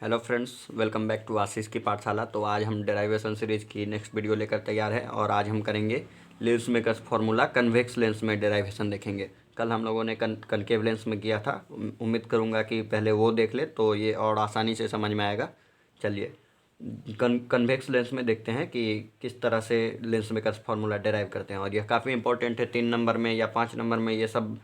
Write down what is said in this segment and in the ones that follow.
Hello friends, welcome back to Ashish की पाठशाला। तो आज हम डेराइवेशन सीरीज की नेक्स्ट वीडियो लेकर तैयार है और आज हम करेंगे lens makers formula convex lens में डेराइवेशन देखेंगे। कल हम लोगों ने कनकेव लेंस में किया था। उम्मीद करूंगा कि पहले वो देख ले तो ये और आसानी से समझ में आएगा। चलिए कन्वेक्स लेंस में देखते हैं कि किस तरह से लेंस मेकर्स फार्मूला डेराइव करते हैं। और यह काफ़ी इंपॉर्टेंट है, 3 नंबर में या 5 नंबर में ये सब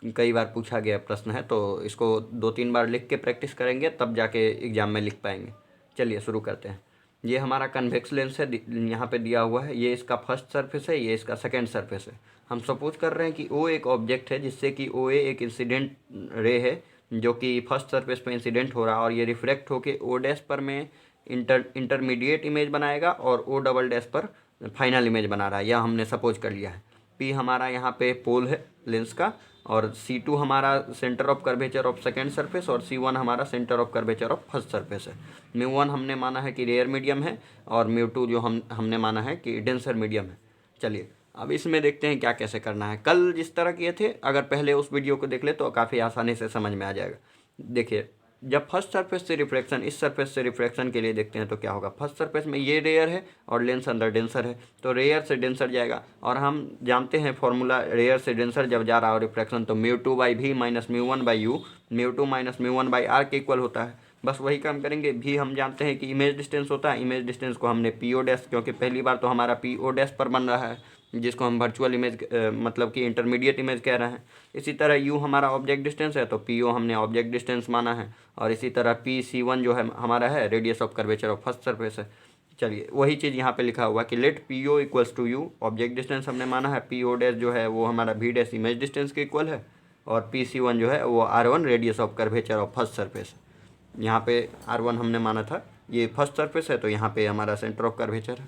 कई बार पूछा गया प्रश्न है। तो इसको 2-3 बार लिख के प्रैक्टिस करेंगे तब जाके एग्ज़ाम में लिख पाएंगे। चलिए शुरू करते हैं। ये हमारा कन्वेक्स लेंस है, यहाँ पे दिया हुआ है। ये इसका फर्स्ट सरफेस है, ये इसका सेकंड सरफेस है। हम सपोज कर रहे हैं कि ओ एक ऑब्जेक्ट है, जिससे कि ओ ए एक इंसिडेंट रे है जो कि फर्स्ट सरफेस पे इंसिडेंट हो रहा है और ये रिफ्लेक्ट होके ओ डैश पर में इंटरमीडिएट इमेज बनाएगा और ओ डबल डैश पर फाइनल इमेज बना रहा है। यह हमने सपोज कर लिया है। पी हमारा यहाँ पे पोल है लेंस का, और C2 हमारा centre of curvature of second surface और C1 हमारा centre of curvature of first surface है। μ1 हमने माना है कि रेयर मीडियम है और μ2 जो हमने माना है कि डेंसर मीडियम है। चलिए अब इसमें देखते हैं क्या कैसे करना है। कल जिस तरह किए थे, अगर पहले उस वीडियो को देख ले तो काफ़ी आसानी से समझ में आ जाएगा। देखिए, जब फर्स्ट सरफेस से रिफ्लेक्शन इस सरफेस से रिफ्लेक्शन के लिए देखते हैं तो क्या होगा। फर्स्ट सरफेस में ये रेयर है और लेंस अंदर डेंसर है, तो रेयर से डेंसर जाएगा। और हम जानते हैं फॉर्मूला, रेयर से डेंसर जब जा रहा हो रिफ्लेक्शन तो μ2/v minus μ1/u, μ2 minus μ1/r के इक्वल होता है। बस वही काम करेंगे। भी हम जानते हैं कि इमेज डिस्टेंस होता है। इमेज डिस्टेंस को हमने पीओ डैश, क्योंकि पहली बार तो हमारा पीओ डैश पर बन रहा है, जिसको हम वर्चुअल इमेज मतलब कि इंटरमीडिएट इमेज कह रहे हैं। इसी तरह यू हमारा ऑब्जेक्ट डिस्टेंस है तो पीओ हमने ऑब्जेक्ट डिस्टेंस माना है। और इसी तरह PC1 जो है हमारा है radius of curvature of first surface है। चलिए वही चीज़ यहाँ पे लिखा हुआ कि let PO equals to u, object distance हमने माना है। PO डैश जो है वो हमारा V डैश इमेज डिस्टेंस के इक्वल है और PC1 जो है वो R1 radius of curvature of first surface. यहाँ पे R1 हमने माना था, ये फर्स्ट सरफेस है तो यहाँ पे हमारा सेंटर ऑफ कर्वेचर है।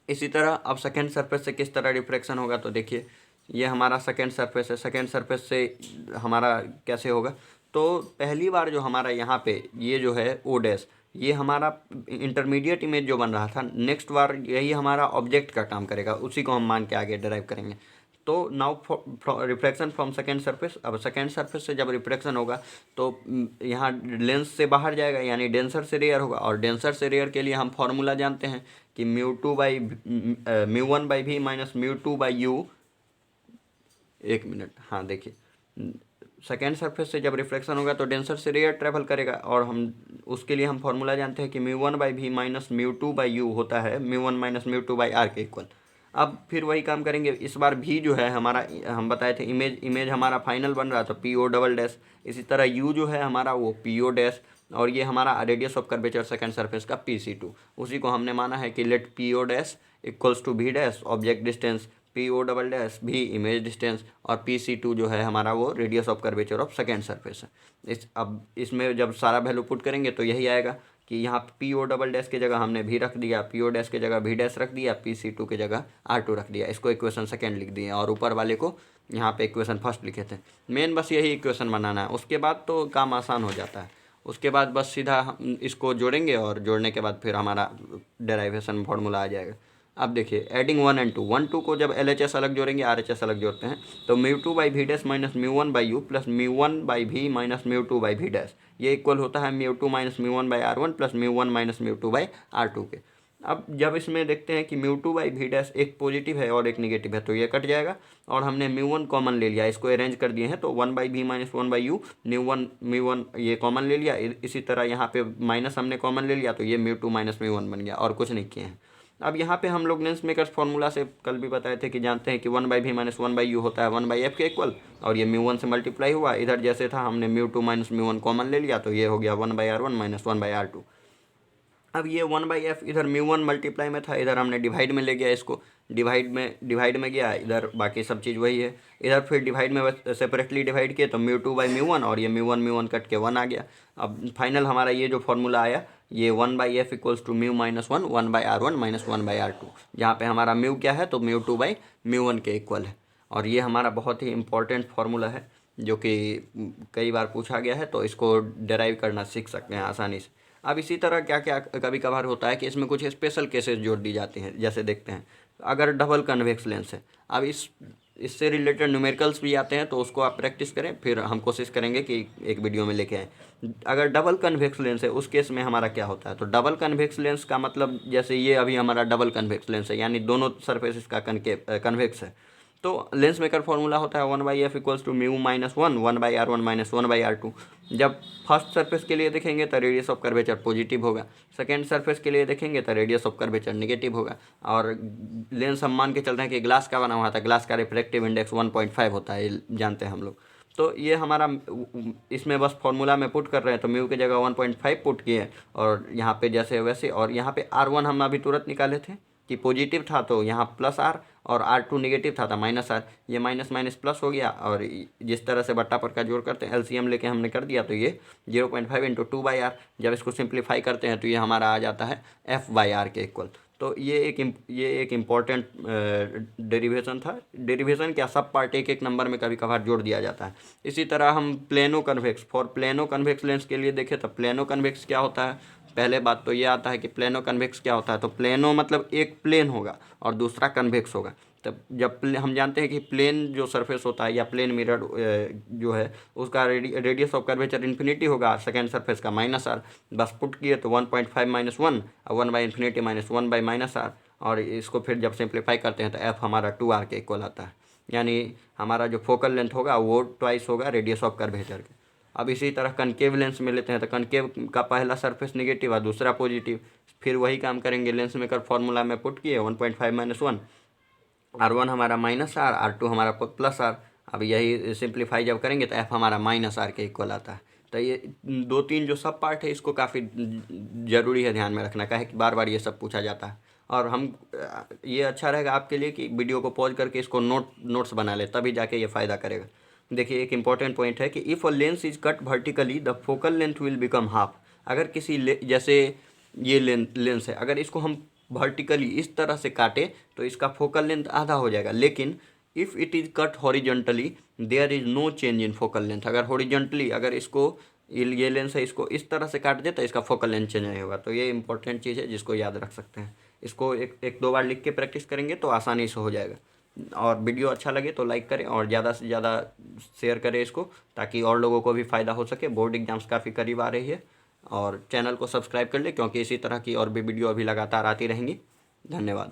इसी तरह अब सेकेंड सरफेस से किस तरह रिफ्लेक्शन होगा, तो देखिए ये हमारा सेकेंड सरफेस है। सेकेंड सरफेस से हमारा कैसे होगा, तो पहली बार जो हमारा यहाँ पे ये जो है ओ डैश, ये हमारा इंटरमीडिएट इमेज जो बन रहा था, नेक्स्ट बार यही हमारा ऑब्जेक्ट का काम करेगा, उसी को हम मान के आगे ड्राइव करेंगे। तो now reflection from second surface. अब सेकेंड सरफेस से जब रिफ्लेक्शन होगा तो यहाँ लेंस से बाहर जाएगा, यानी डेंसर से रेयर होगा। और डेंसर से रेयर के लिए हम फॉर्मूला जानते हैं कि μ1/v माइनस μ2/u। एक मिनट, हाँ देखिए, सेकेंड सरफेस से जब रिफ्लेक्शन होगा तो डेंसर से रेयर ट्रैवल करेगा और हम उसके लिए हम फॉर्मूला जानते हैं कि μ1/v माइनस μ2/u होता है μ1 माइनस μ2/r के इक्वल। अब फिर वही काम करेंगे। इस बार भी जो है हमारा, हम बताए थे इमेज हमारा फाइनल बन रहा तो PO डबल डैश। इसी तरह U जो है हमारा वो PO डैश, और ये हमारा radius of curvature second surface का PC2, उसी को हमने माना है कि let PO dash equals to V dash object distance, PO double dash भी इमेज डिस्टेंस, और PC2 जो है हमारा वो radius of curvature of second surface है। अब इसमें जब सारा वैल्यू पुट करेंगे तो यही आएगा कि यहाँ PO डबल डैश की जगह हमने V रख दिया, PO डैश की जगह V डैश रख दिया, PC2 की जगह R2 रख दिया। इसको इक्वेशन सेकेंड लिख दिए और ऊपर वाले को यहाँ पे इक्वेशन फर्स्ट लिखे थे। मेन बस यही इक्वेशन बनाना है, उसके बाद तो काम आसान हो जाता है। उसके बाद बस सीधा हम इसको जोड़ेंगे और जोड़ने के बाद फिर हमारा डेराइवेशन फार्मूला आ जाएगा। अब देखिए, एडिंग 1 and 2, 1-2 को जब LHS अलग जोड़ेंगे, RHS अलग जोड़ते हैं, तो μ2/v dash minus μ1/u plus μ1/v minus μ2/v dash, ये इक्वल होता है μ2 minus μ1/r1 plus μ1 minus μ2/r2 के। अब जब इसमें देखते हैं कि μ2/v डैश एक पॉजिटिव है और एक निगेटिव है तो ये कट जाएगा और हमने μ1 कॉमन ले लिया, इसको अरेंज कर दिए हैं तो 1/v माइनस 1/u, μ1 ये कॉमन ले लिया। इसी तरह यहाँ पे माइनस हमने कॉमन ले लिया तो ये μ2 माइनस μ1 बन गया और कुछ नहीं किए हैं। अब यहाँ पे हम लोग लेंस मेकर्स फार्मूला से कल भी बताए थे कि जानते हैं कि 1/v माइनस 1/u होता है 1/f के इक्वल, और ये μ1 से मल्टीप्लाई हुआ। इधर जैसे था हमने μ2 माइनस μ1 कॉमन ले लिया तो ये हो गया 1/r1 माइनस 1/r2। अब ये 1/f इधर μ1 मल्टीप्लाई में था, इधर हमने डिवाइड में ले गया, इसको डिवाइड में गया, इधर बाकी सब चीज़ वही है। इधर फिर डिवाइड में सेपरेटली डिवाइड किए तो μ2/μ1 और ये μ1 कट के 1 आ गया। अब फाइनल हमारा ये जो फॉर्मूला आया, ये 1/f equals to μ minus 1 1/r1 minus 1/r2, जहाँ पे हमारा μ क्या है तो μ2/μ1 के इक्वल है। और ये हमारा बहुत ही इंपॉर्टेंट फार्मूला है जो कि कई बार पूछा गया है, तो इसको डेराइव करना सीख सकते हैं आसानी से। अब इसी तरह क्या क्या कभी कभार होता है कि इसमें कुछ स्पेशल केसेस जोड़ दी जाती हैं। जैसे देखते हैं, अगर डबल कन्वेक्स लेंस है, अब इस इससे रिलेटेड न्यूमेरिकल्स भी आते हैं, तो उसको आप प्रैक्टिस करें, फिर हम कोशिश करेंगे कि एक वीडियो में लेके आएँ। अगर डबल कन्वेक्स लेंस है उस केस में हमारा क्या होता है, तो डबल कन्वेक्स लेंस का मतलब जैसे ये अभी हमारा डबल कन्वेक्स लेंस है, यानी दोनों सरफेस इसका कन्वेक्स है। तो लेंस मेकर फॉर्मूला होता है 1/f equals to mu minus 1/r1 minus 1/r2। जब फर्स्ट सरफेस के लिए देखेंगे तो रेडियस ऑफ कर्वेचर पॉजिटिव होगा, सेकेंड सरफेस के लिए देखेंगे तो रेडियस ऑफ कर्वेचर नेगेटिव होगा। और लेंस हम मान के चल रहे हैं कि ग्लास का बना हुआ था, ग्लास का रिफ्रैक्टिव इंडेक्स 1.5 होता है, ये जानते हैं हम लोग। तो ये हमारा इसमें बस फॉर्मूला में पुट कर रहे हैं, तो म्यू की जगह 1.5 पुट किए और यहाँ पे जैसे वैसे। और यहाँ पे R1 हम अभी तुरंत निकाले थे कि पॉजिटिव था, तो यहाँ प्लस आर, और R2 निगेटिव था माइनस आर। ये माइनस माइनस प्लस हो गया, और जिस तरह से बट्टा पर का जोड़ करते हैं एलसीएम लेके हमने कर दिया, तो ये 0.5 इंटू 2/r। जब इसको सिंप्लीफाई करते हैं तो ये हमारा आ जाता है f/r के इक्वल। तो ये एक इम्पॉर्टेंट डेरिवेशन था। डेरिवेशन क्या, सब पार्ट एक एक नंबर में कभी कभार जोड़ दिया जाता है। इसी तरह हम plano convex, for plano convex lens के लिए देखें तो प्लेनो कन्वेक्स क्या होता है। पहले बात तो ये आता है कि प्लेनो कन्वेक्स क्या होता है। तो प्लेनो मतलब एक प्लेन होगा और दूसरा कन्वेक्स होगा। तब जब हम जानते हैं कि प्लेन जो सरफेस होता है या प्लेन मिरर जो है उसका रेडियस ऑफ कर्वेचर इन्फिनिटी होगा, सेकेंड सरफेस का माइनस आर। बस पुट किए तो 1.5 माइनस 1 और 1/इन्फिनिटी माइनस 1/-r। और इसको फिर जब सिंप्लीफाई करते हैं तो f हमारा 2r के इक्वल आता है, यानी हमारा जो फोकल लेंथ होगा वो ट्वाइस होगा रेडियस ऑफ कर्वेचर के। अब इसी तरह कनकेव लेंस में लेते हैं तो कनकेव का पहला सरफेस नेगेटिव और दूसरा पॉजिटिव। फिर वही काम करेंगे, लेंस मेकर फॉर्मूला में पुट किए 1.5 माइनस 1, R1 हमारा माइनस आर, R2 हमारा प्लस आर। अब यही सिंप्लीफाई जब करेंगे तो f हमारा माइनस आर के इक्वल आता है। तो ये 2-3 जो सब पार्ट है इसको काफ़ी ज़रूरी है ध्यान में रखना, का है कि बार बार ये सब पूछा जाता है। और हम ये अच्छा रहेगा आपके लिए कि वीडियो को पॉज करके इसको नोट्स बना ले, तभी जाके ये फ़ायदा करेगा। देखिए एक इंपॉर्टेंट पॉइंट है कि if a lens is cut vertically the focal length will become half. अगर किसी जैसे ये लेंस है, अगर इसको हम वर्टिकली इस तरह से काटे तो इसका फोकल लेंथ आधा हो जाएगा। लेकिन if it is cut horizontally there is no change in focal length. अगर हॉरिजॉन्टली अगर इसको ये लेंस है इसको इस तरह से काट दे तो इसका फोकल लेंथ चेंज नहीं होगा। तो ये इंपॉर्टेंट चीज़ है जिसको याद रख सकते हैं। इसको एक दो बार लिख के प्रैक्टिस करेंगे तो आसानी से हो जाएगा। और वीडियो अच्छा लगे तो लाइक करें और ज़्यादा से ज़्यादा शेयर करें इसको, ताकि और लोगों को भी फ़ायदा हो सके। बोर्ड एग्जाम्स काफ़ी करीब आ रही है, और चैनल को सब्सक्राइब कर ले क्योंकि इसी तरह की और भी वीडियो अभी लगातार आती रहेंगी। धन्यवाद।